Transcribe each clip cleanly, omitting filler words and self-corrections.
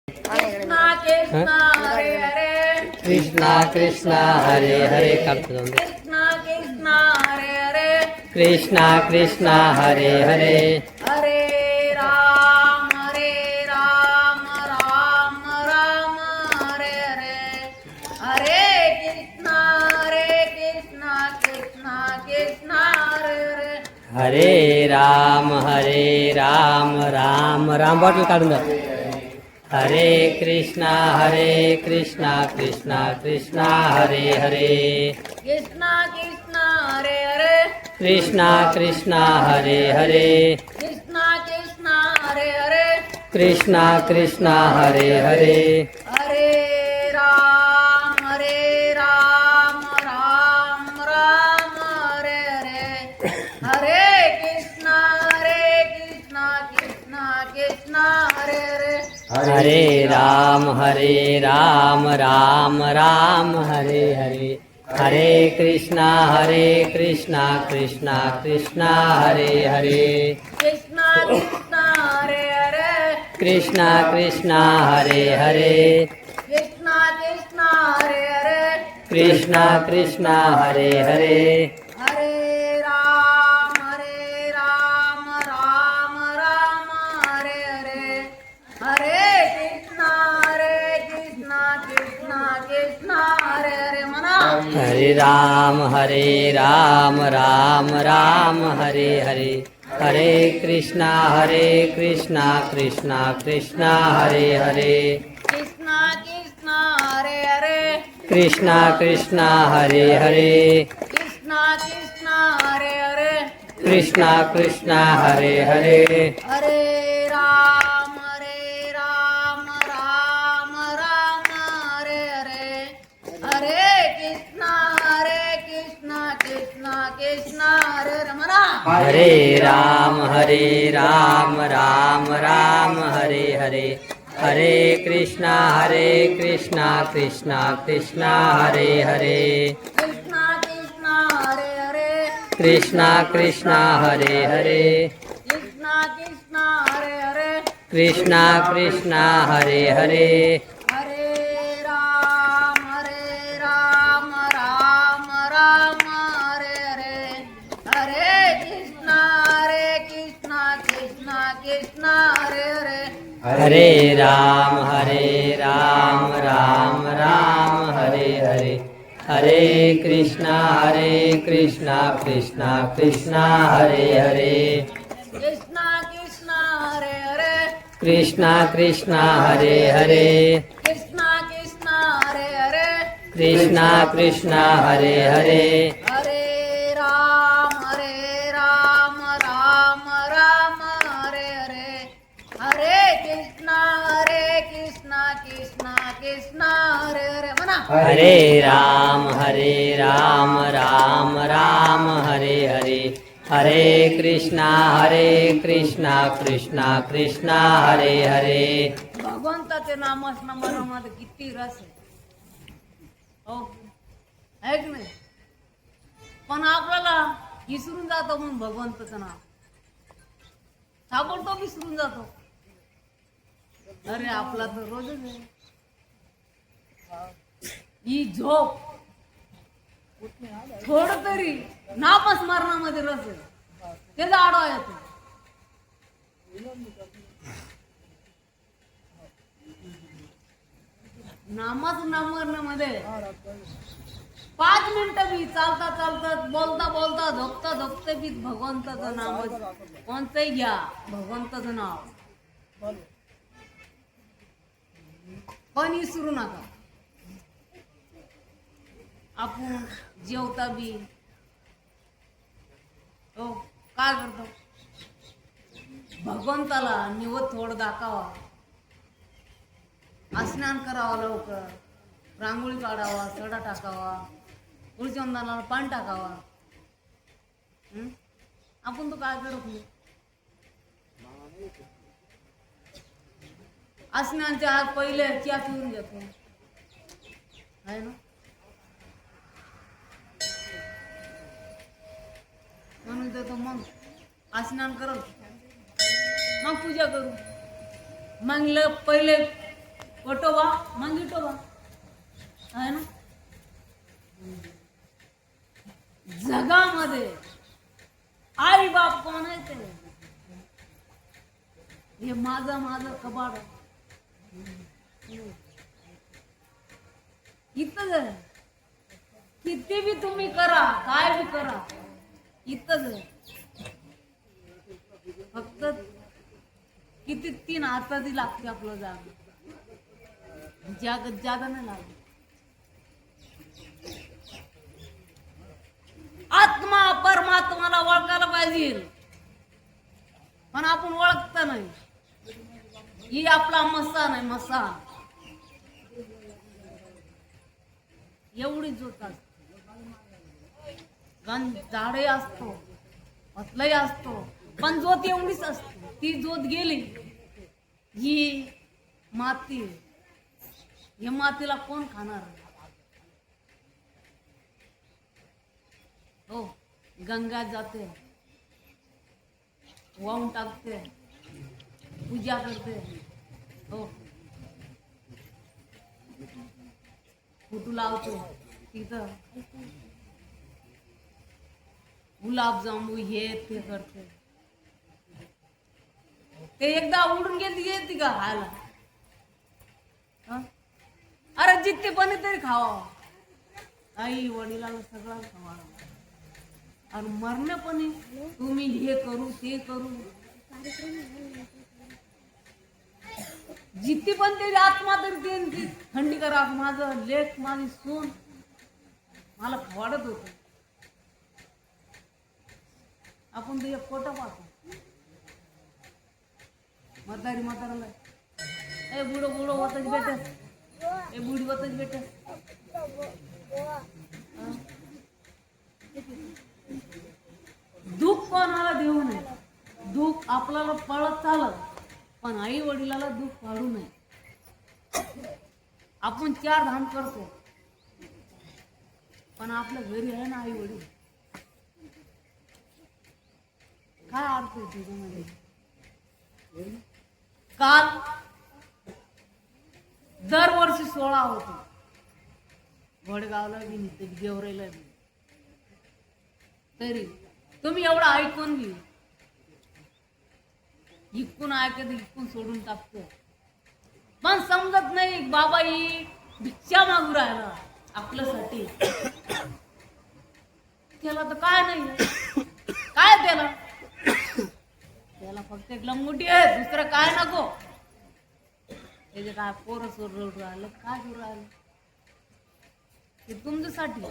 कृष्णा कृष्णा हरे हरे कृष्णा कृष्णा हरे हरे करतो जाऊन दे. कृष्णा कृष्णा हरे हरे कृष्णा कृष्णा हरे हरे हरे राम राम राम हरे हरे हरे कृष्णा कृष्णा कृष्णा हरे हरे हरे राम राम राम बॉटल काढून जा. हरे कृष्णा कृष्णा कृष्णा हरे हरे कृष्णा कृष्णा हरे हरे कृष्णा कृष्णा हरे हरे कृष्णा कृष्णा हरे हरे कृष्णा कृष्णा हरे हरे हरे राम राम हरे हरे हरे कृष्णा कृष्णा हरे हरे हरे राम राम हरे हरे हरे कृष्णा कृष्णा कृष्णा हरे हरे कृष्णा कृष्णा हरे हरे कृष्णा कृष्णा हरे हरे कृष्णा कृष्णा हरे हरे कृष्णा कृष्णा हरे हरे हरे राम राम हरे हरे हरे कृष्णा हरे हरे मना हरे राम राम हरे हरे हरे कृष्णा कृष्णा हरे हरे कृष्णा कृष्णा हरे हरे कृष्णा कृष्णा हरे हरे कृष्णा कृष्णा हरे हरे कृष्णा कृष्णा हरे हरे हरे राम राम हरे हरे हरे कृष्णा कृष्णा हरे हरे मना हरे राम राम हरे हरे हरे कृष्णा कृष्णा हरे हरे कृष्णा कृष्णा हरे हरे कृष्णा कृष्णा हरे हरे कृष्णा कृष्णा हरे हरे कृष्णा कृष्णा हरे हरे हरे राम हरे हरे हरे कृष्णा कृष्णा हरे हरे हरे राम राम हरे हरे हरे कृष्णा कृष्णा हरे हरे कृष्णा कृष्णा हरे हरे कृष्णा कृष्णा हरे हरे कृष्णा कृष्णा हरे हरे कृष्णा कृष्णा हरे हरे हरे राम हरे हरे हरे कृष्णा कृष्णा हरे हरे मना हरे राम राम हरे हरे हरे कृष्णा कृष्णा हरे हरे भगवंताचे नामस्मरणामध्ये किती रस आहे हो आहे की नाही पण आपल्याला विसरून जातो म्हणून भगवंताचं नाव ताबडतोब विसरून जातो अरे आपला तर रोजच आहे ही झोप थोडं तरी नामस्मरणामध्ये रस आहे त्याचा आडवा येतो नामस्मरणामध्ये 5 मिनिटं बी चालता बोलता झोपता बी भगवंताचं नाव कोणतंही घ्या भगवंताचं नाव पण विसरू नका आपण जेवता बी हो काय करतो भगवंताला निवत थोडं दाखावा स्नान करावा लवकर रांगोळी काढावा सडा टाकावा तुळचंदनाला पाणी टाकावा आपण तो काय करत नाही स्नानच्या आत पहिले चहा पिऊन घेतो आहे ना म्हणून देतो मग स्नान करत मग पूजा करू मग पहिले वटोबा मग विठोबा आहे ना. जगामध्ये आई बाप कोण आहे ते? हे माझं माझं कबाड इथंच आहे. किती बी तुम्ही करा, काय बी करा, इथंच आहे. फक्त किती 3 हाताची लागते आपलं जागा, जागा नाही लागत. आत्मा परमात्माला ओळखायला पाहिजे, पण आपण ओळखता नाही. ही आपला मसा नाही, मसा एवढी जोत असते. झाडे असतो, पतलही असतो, पण जोत एवढीच असते. ती जोत गेली, ही माती, हे मातीला कोण खाणार? हो, गंगा जाते, वाहून टाकते, पूजा करते. हो, फोटो लावतो तिथं, गुलाबजामू हे ते करते. ते एकदा उडून गेली येते का खायला? अरे जितके पण तरी खावा, आई वडिलाला सगळं खावा. आणि मरणपणी तुम्ही हे करू ते करू, जितकी पण त्याची आत्मा तरी ते थंडी करा. माझं लेख माझी सून मला वाढत होत. आपण ते एक फोटो पाहतो, म्हाताराला ए बुडो बुडो होतच भेटस, ए बुडी होतच भेटस. दुःख कोणाला देऊ नये, दुःख आपल्याला पळत चालत, पण आई वडिलाला दुःख पाडू नये. आपण 4 धाम करतो, पण आपल्या घरी आहे ना आई वडील. काय अर्थ आहे त्याच्यामध्ये? काल दरवर्षी 16 होतो, घोडगावला बी निघते, गेवराईला बी. तरी तुम्ही एवढं ऐकून बी इकून ऐकत इकून सोडून टाकतो. पण समजत नाही बाबा ही भिक्षा मागू राहिला आपल्यासाठी. त्याला तर काय नाही, काय त्याला फक्त एक लंगोटी आहे, दुसरं काय नको. त्याचे काय पोरं सोडून राहिलं, काय करू राहिलं? ते तुमच्यासाठी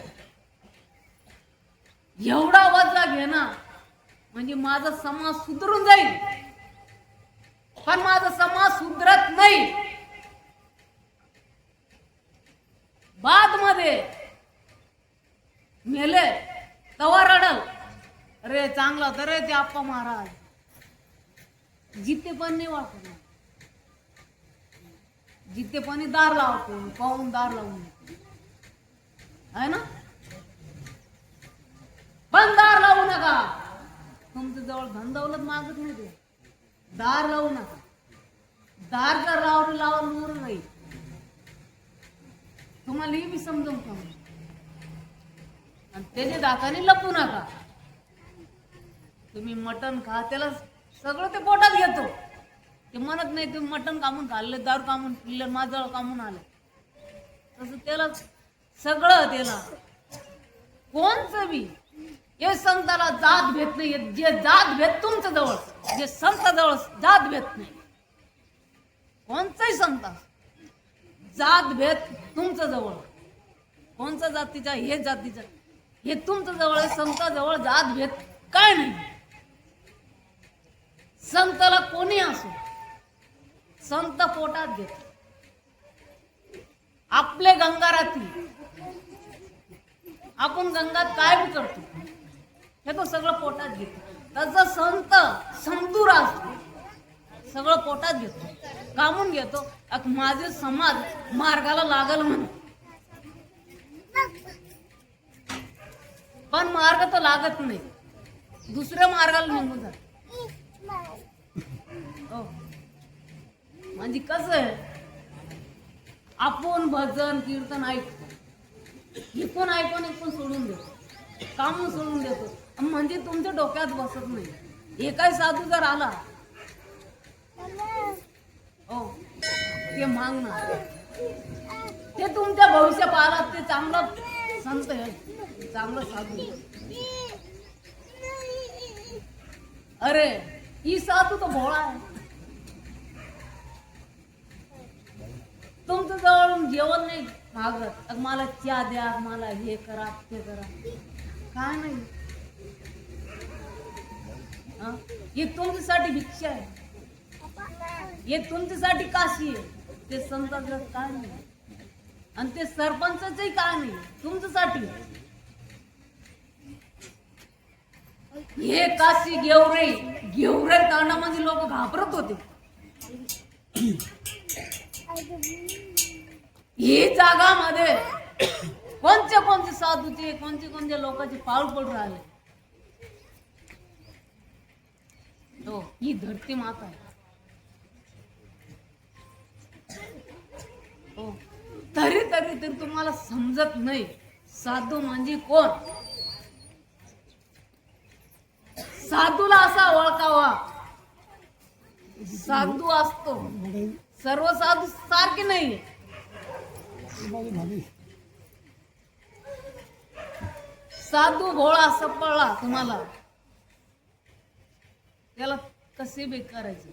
एवढा वजा घेणं म्हणजे माझा समाज सुधरून जाईल, पण माझा समाज सुधरत नाही. बाद मध्ये मेले तवा रडल, अरे चांगला होता रे ते आप्पा महाराज. जिथे पण नाही वाटत, जिथे पण दार लावतो, पाहून दार लावून आहे ना. पण दार लावू नका, तुमच्या जवळ धन दौलत मागत नाही ते. दार लावू नका, दार जर लावून दूर नाही. तुम्हाला हे मी समजून सांगतो. आणि त्याच्या दाताने लपू नका. तुम्ही मटण खा, त्याला सगळं ते पोटात घेतो. ते म्हणत नाही तुम्ही मटण कामून खाल्लं, दारू कामून पिल्लं, माझं कामून आलं. तसं त्याला सगळं, त्याला कोणचं बी हे संताला जात भेट नाही. जे जात भेट तुमच्या जवळ, जे संताजवळ जात भेट नाही. कोणचाही संत जात भेट तुमच्या जवळ, कोणत्या जातीचा हे जातीचा हे तुमच्या जवळ, संताजवळ जात भेट काय नाही. संताला कोणी असो, संत पोटात घेत. आपले गंगाराती आपण गंगात काय बी करतो, हे तो सगळं पोटात घेतो. तसं संत संतूर असतो, सगळं पोटात घेतो, कामून घेतो. माझे समाज मार्गाला लागल म्हणून, पण मार्ग तर लागत नाही, दुसऱ्या मार्गाला निघून जात. हो, म्हणजे कसं आहे, आपण भजन कीर्तन ऐकतो, ऐकून सोडून देतो, काम सोडून देतो, म्हणजे तुमच्या डोक्यात बसत नाही. एकाही साधू जर आला हो ते मागणार, ते तुमच्या भविष्य पाहतात, ते चांगलं संत आहे, चांगलं साधू आहे. अरे ही साधू तो भोळा आहे. तुमचं जवळ जेवण नाही मागत, मला चहा द्या, मला हे करा ते करा, काय नाही. हे तुमच्यासाठी भिक्षा आहे, हे तुमच्यासाठी काशी आहे. ते संतांचं काय नाही, आणि ते सरपंचही काय नाही, तुमच्यासाठी. हे काशी घेवरे तांडामध्ये लोक घाबरत होते. ही जागामध्ये कोणते साधूचे कोणते लोकांचे पाऊल पडून राहिले. तो ही धरती माता आहे. हो तरी तुम्हाला समजत नाही साधू म्हणजे कोण. साधूला असा ओळखावा, साधू असतो, सर्व साधू सारखे नाही. साधू भोळा सपळला तुम्हाला, त्याला कसे बे करायचे.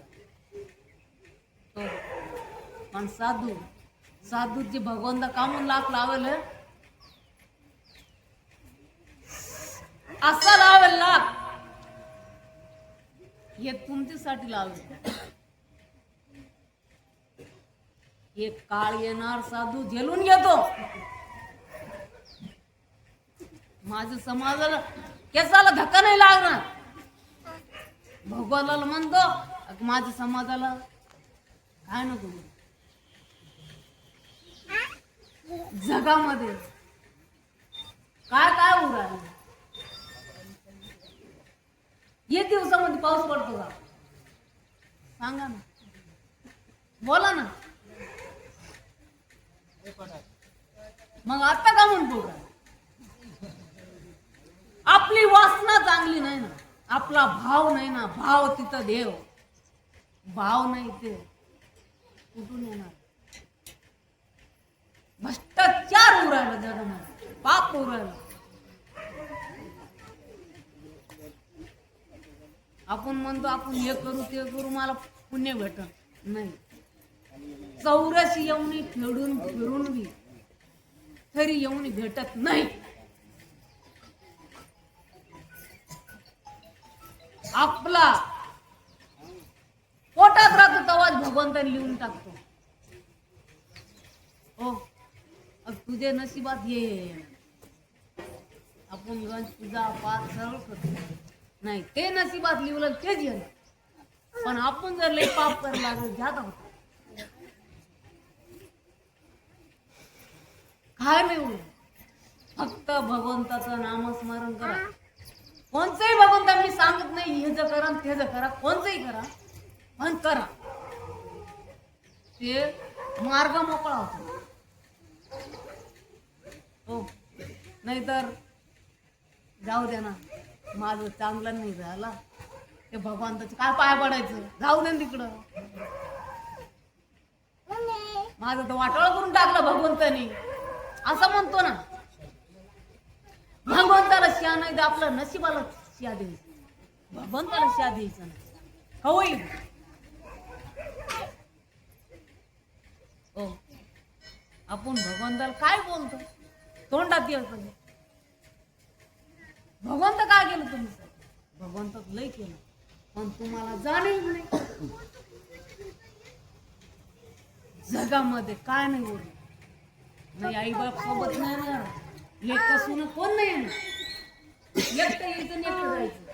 पण साधूची भगवंता कामून लाख लावेल, असा लावेल लाख, हे तुमच्यासाठी लावेल. एक काळ येणार साधू झेलून घेतो. माझ्या समाजाला केसाला धक्का नाही लागणार. भगवानाला म्हणतो माझ्या समाजाला काय नको. जगामध्ये काय काय होऊ राहिलं. ये दिवसामध्ये पाऊस पडतो का सांगा ना, बोला ना. मग आता का म्हणतो का आपली वासना चांगली नाही ना, आपला भाव नाही ना. भाव तिथं देव, भाव नाही ते कुठून येणार. भ्रष्टाचार उरायला जगामध्ये, पाप उरायला. आपण म्हणतो आपण हे करू ते करू मला पुण्य भेटत नाही. 84 येऊनी फेडून फिरून बी तरी येऊनी भेटत नाही. आपला पोटात राहतो तेव्हाच भगवंताने लिहून टाकतो. हो तुझे नशिबात ये. आपण गणेश पूजा पाठ सर्व करतो, नाही ते नशिबात लिहिलं तेच येणार. पण आपण जर लई पाप करायला लागलो जात आहोत. काय नाही होईल, फक्त भगवंताचं नामस्मरण करा. कोणचंही भगवंता मी सांगत नाही हे जर करा ते जर करा, कोणचंही करा पण करा, ते मार्ग मोकळा होतो. हो नाहीतर जाऊ दे ना, माझं चांगलं नाही झाला, ते भगवंताचं काय पाय पडायचं, जाऊ दे तिकडं. माझं तर वाटोळ करून टाकलं भगवंतानी, असं म्हणतो ना. भगवंताला शिया नाही तर आपलं नशिबाला शिया द्यायचं, भगवंताला शिया द्यायचं नाही. होईल हो आपण भगवंताला काय बोलतो, तोंडात येतं. भगवंत काय केलं तुम्ही, भगवंतात लय केलं पण तुम्हाला जाणीव नाही. जगामध्ये काय नाही बोल, नाही आई बाप सोबत नाही येणार, लेक सुन कोण नाही येणार, एकटं यायचं एकटं जायचं.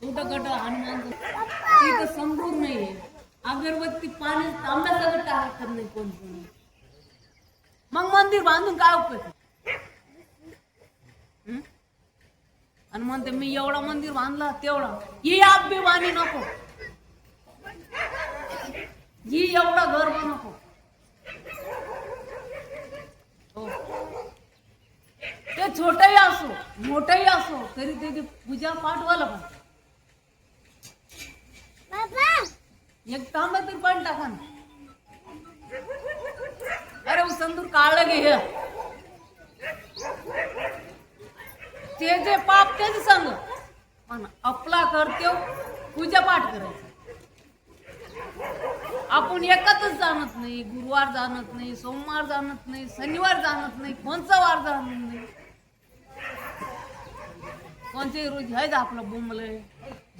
कुठं गट हनुमान तिथं संपूर्ण नाहीये. अगरबत्ती पाणी तांब्यासकट टाकत नाही कोण कोण. मग मंदिर बांधून काय उपयोग? हं? आणि म्हणते मी एवढा मंदिर बांधला तेवढा. ही अभिमानी नको, ही एवढा गर्व नको. हो. ते छोटही असो मोठंही असो तरी त्याची पूजा पाठ व्हायला पाहिजे. एक तांबा तरी पण टाका ना. अरे संदूर काढलं घे ते जे पाप तेच सांग. पण आपला कर्तव्य पूजा पाठ करायचं. आपण एकच जाणत नाही, गुरुवार जाणत नाही, सोमवार जाणत नाही, शनिवार जाणत नाही, कोणचा वार जाणत नाही. कोणते रोज आहे आपलं बोंबले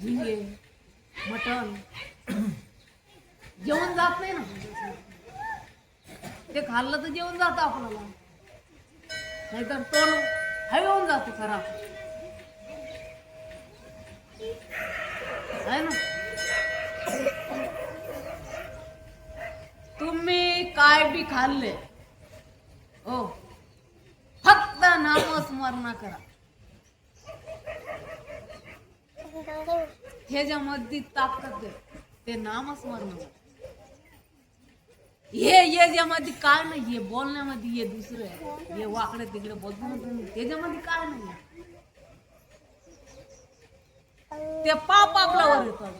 झिंगे मटण जेवण जात नाही ना. ते खाल्लं तर जेवण जातं आपल्याला, नाहीतर तोंड हवेऊन जातो खरा आहे ना. तुम्ही काय बी खाल्ले हो, फक्त नामस्मरण करा. ह्याच्यामध्ये ताकद आहे, ते नामस्मरण. हे ज्यामध्ये काय नाही, हे बोलण्यामध्ये हे दुसरं आहे, हे वाकडे तिकडे बदलून त्याच्यामध्ये काय नाही. ते पाप आपल्यावर येतात.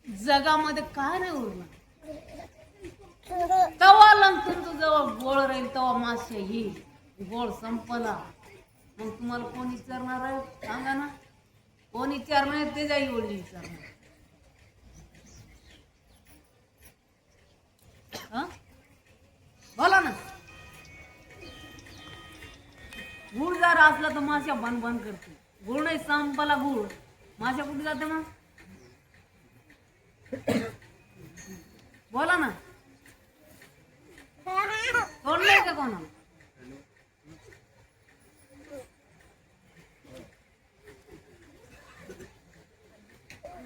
जगामध्ये काय नाही उरलं. तवा तुमचं जवळ गोळ राहील तेव्हा मासे येईल. गोळ संपला मग तुम्हाला कोण विचारणार आहे सांगा ना. कोण विचारणार ते जाई वडील विचारणार. बोला ना. गुळ जर असला तर माश्या बन बन करते. गुळ नाही संपला गुळ, माश्या कुठे जाते मग? बोला ना. कोण नाही का कोणाला?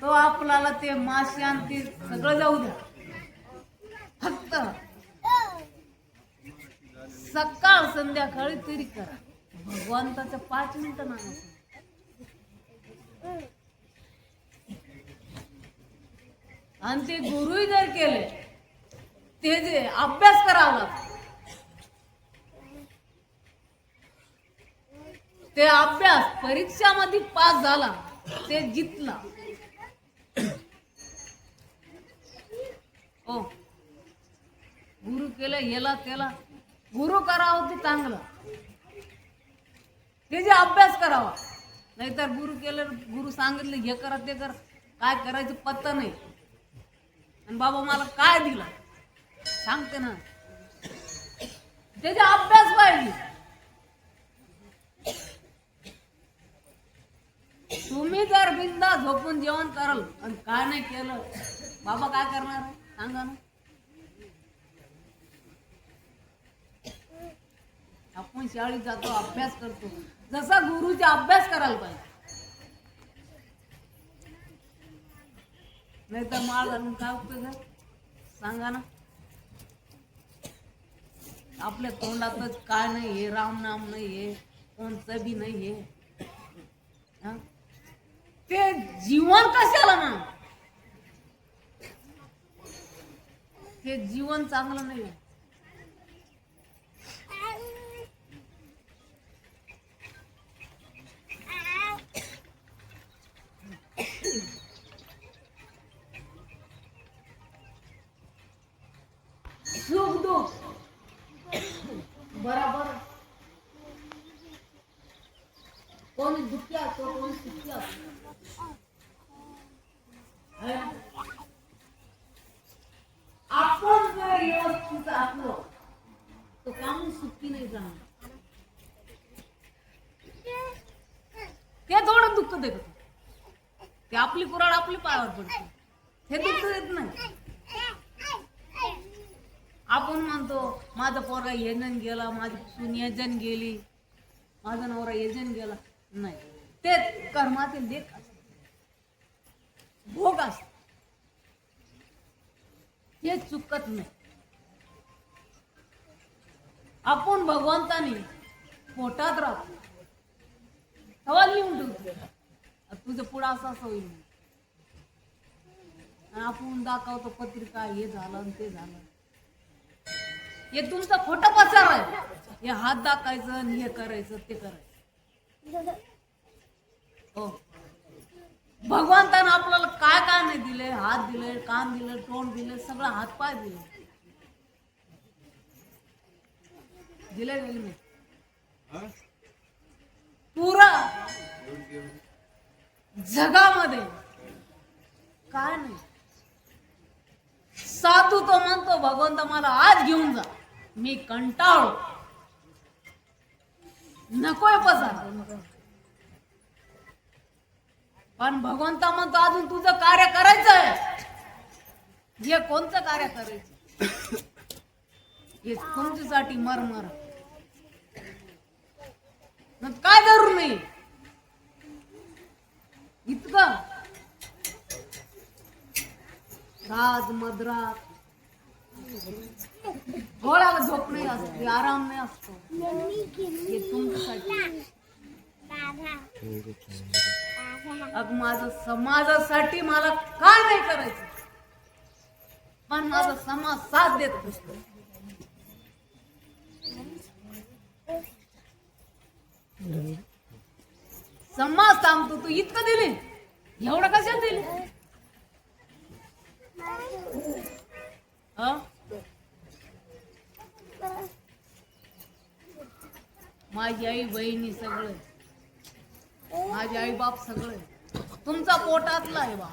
तो आपल्याला ते मासे आणि ते सगळं जाऊ द्या. फक्त सकाळ संध्याकाळी तरी करा भगवंताचं 5 मिनिटं नाम. आणि ते गुरुही जर केले ते जे अभ्यास करावा लागतो, ते अभ्यास परीक्षामध्ये पास झाला ते जितला. हो, गुरु केलं याला त्याला. गुरु करावं ते चांगलं, ते जे अभ्यास करावा. नाहीतर गुरु केलं, गुरु सांगितलं हे करा ते कर, काय करायचं पत्ता नाही. आणि बाबा मला काय दिला सांगते ना, त्याचा अभ्यास पाहिजे. तुम्ही जर बिंदा झोपून जेवण कराल आणि काय नाही केलं, बाबा काय करणार सांगा ना. आपण शाळेत जातो, अभ्यास करतो, जसा गुरुचा अभ्यास करायला पाहिजे. नाही तर माळ घालून काय उपयोग आहे सांगा ना. आपल्या तोंडातच काय नाही, हे राम नाम नाही, हे कोणतं बी नाही. हे ते जीवन कशाला ना, ते जीवन चांगलं नाही. सुख दुःख बराबर, कोणी दुःखी असतो कोणी सुखी असतो. आपण जर व्यवस्थित असलो तर काम सुखी नाही जाणार. ते थोडं दुःख देत, ते आपली कुराड आपली पायावर पडते, हे दुःख देत नाही. आपण म्हणतो माझा पोरगा येजन गेला, माझी सून येजन गेली, माझा नवरा येजन गेला. नाही, ते कर्मातील लेख असते. भोग असत, हे चुकत नाही. आपण भगवंतानी पोटात राहतो तेव्हा लिहून ठेवतो तुझं पुढं असं असं होईल. आणि आपण दाखवतो पत्रिका, हे झालं आणि ते झालं. हे तुमचं खोटं पसार आहे. हे हात दाखायचं आणि हे करायचं ते करायचं. हो, भगवंतानं आपल्याला काय काय नाही दिले. हात दिले, कान दिले, तोंड दिले, सगळं हात पाय दिले. दिले गेले नाही पुरा जगामध्ये काय नाही. साधू तो म्हणतो भगवंत मला आज घेऊन जा, मी कंटाळलो, नकोय पसार. पण भगवंता म्हणतो अजून तुझं कार्य करायचंय. हे कोणतं कार्य करायचं? हे तुमच्यासाठी मरमर. काय जरूर नाही इतकं. राज मद्रात डोळ्याला झोप नाही असते, आराम नाही असतो. हे तुमच्यासाठी. अग माझं समाजासाठी मला काय नाही करायचं, पण माझा समाज साथ देत नसतो. समाज सांगतो तू इतकं दिले, एवढं कशात दिले? माझी आई बहिणी सगळे, माझे आई बाप सगळे तुमचा पोटातला आहे. बा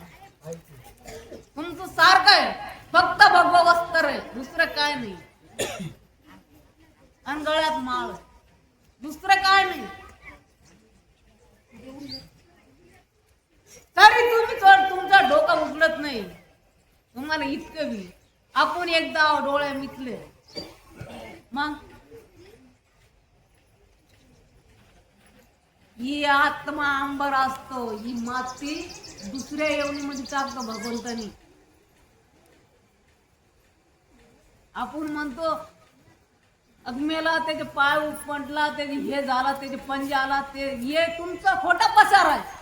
तुमचं सारखं आहे, फक्त भगवा वस्त्र आहे, दुसरं काय नाही. आणि गळ्यात माळ, दुसरं काय नाही. तरी तुम्ही तुमचा डोका उघडत नाही. तुम्हाला इतकं बी आपण एकदा डोळे मिटले मग ही आत्मा अंबर असतो. ही माती दुसऱ्या येवणीमध्ये टाकतो भगवंतानी. आपण म्हणतो अग्मेला त्याचे पाय उपटला, त्याचे हे झाला, त्याचे पंजे आला, ते हे तुमचा खोटा पसार आहे.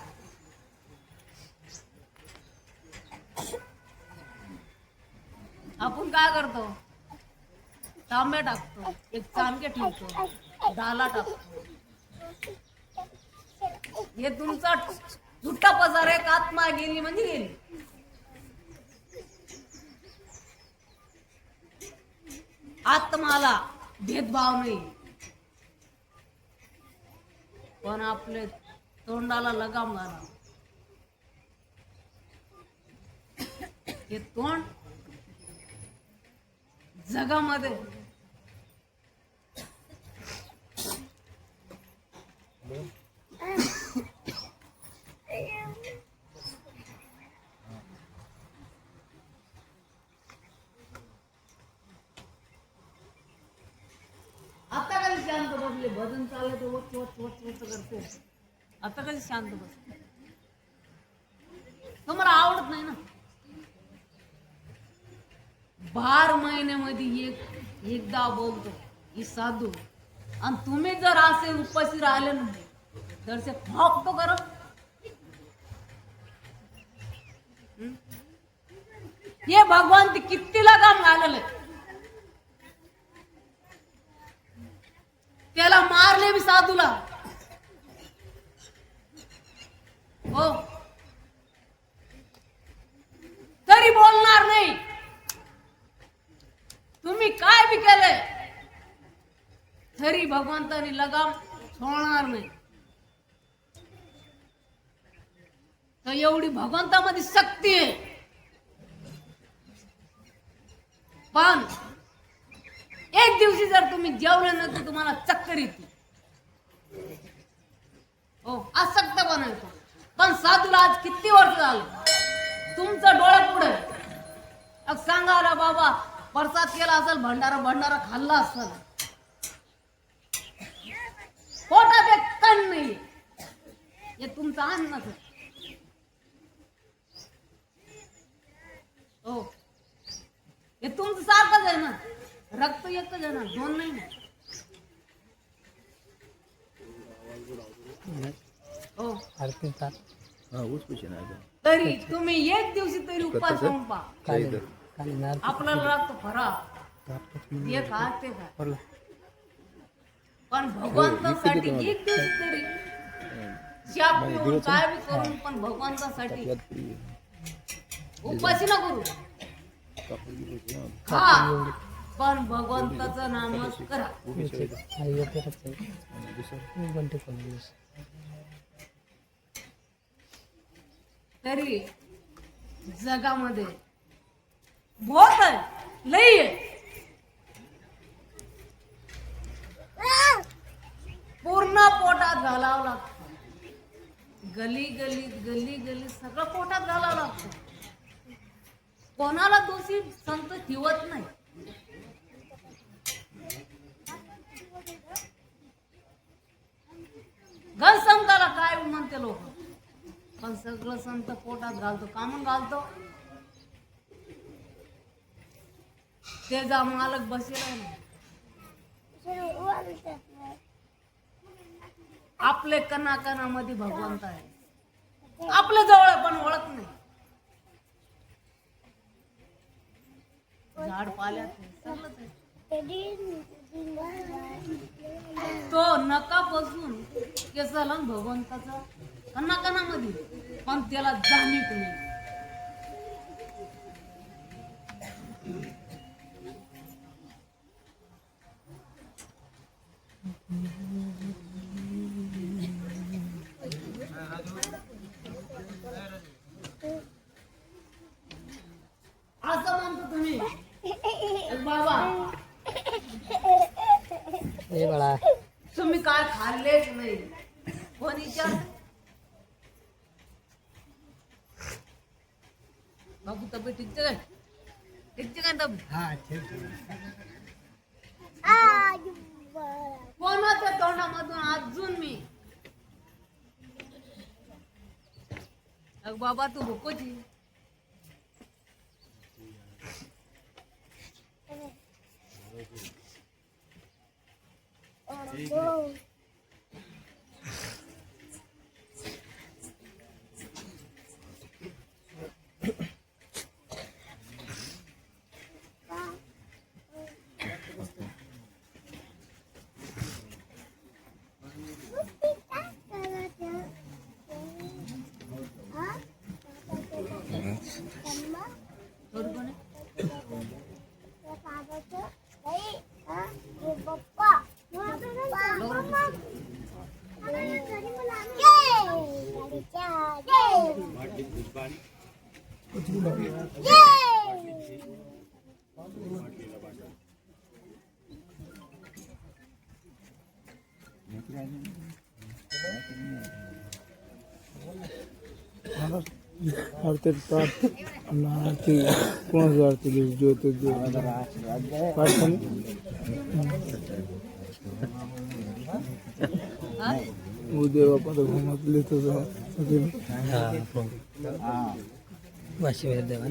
आपण काय करतो? तांब्या टाकतो, एक चांदके ठेवतो, डाला टाकतो. हे तुमचा झुट्टा पसार आहे. आत्मा गेली म्हणजे गेली. आत्माला भेदभाव नाही, पण आपले तोंडाला लगाम घाला. हे तोंड जगामध्ये आता कधी शांत बसले? भजन चालले तर वच वच वच वच करते. आता कधी शांत बसले? तुम्हाला आवडत नाही ना. 12 महिन्यामध्ये एकदा बोलतो ही साधू. आणि तुम्ही जर असे उपाशी राहिले ना तर से फॉक तो करो. हे भगवान ते किती लगाम घालले. त्याला मारले भी साधूला. हो तरी बोलणार नाही. तुम्ही काय बी केलंय तरी भगवंतानी लगाम सोडणार नाही. तर एवढी भगवंतामध्ये शक्ती आहे. पण एक दिवशी जर तुम्ही जेवले ना तर तुम्हाला चक्कर येते. हो आसक्त बनायचं. पण साधूला आज किती वर्ष झालं तुमचं डोळ्या पुढे. अब सांगा रे बाबा प्रसाद केला असेल, भंडारा भंडारा खाल्ला असेल, पोटात एक कण नाही. हे तुमचं अन्नच आहे. हे तुमचं सारखंच आहे ना, रक्त एकच आहे ना, दोन नाही ना. हो आरती ताट तरी तुम्ही एक दिवशी तरी उपास करून पहा. काली काली नार आपल्याला लागतो फरा हे खा ते खा, पण भगवंतासाठी एक दिवस तरी शाप पिऊन काय बी करून पण भगवंतासाठी उपाशी ना करू. खा पण भगवंताचं नामच करा. आई येते मी बनते कोण दिवस तरी जगामध्ये बहुत आहे, लई आहे. पूर्ण पोटात घालावं लागतं, गली गली सगळं पोटात घालावं लागतं. कोणाला दोषी संत ठेवत नाही. घन संताला काय म्हणते लोक, पण सगळं संत पोटात घालतो, कामून घालतो. त्याचा मालक बसेल ना. आपले कणाकणामध्ये भगवंत आहे, आपल्या जवळ पण ओळख नाही. झाड पाल्यात नाही, सगळंच आहे. तो नकापासून केसाला भगवंताचा कणाकणामध्ये, पण त्याला जाणीव नाही. असं म्हणतो तुम्ही बाबा, ए बाळा तुम्ही काय खाल्लेच नाही. कोण विचार बाबू तब्येत ठीक काय, ठीक काय तब्येत? कोणाच्या तोंडामधून अजून मी बाबा तू भुकोची आरती ताट आरती कोण आरती ज्योत उद्या बापा घुमतले वाशी देवा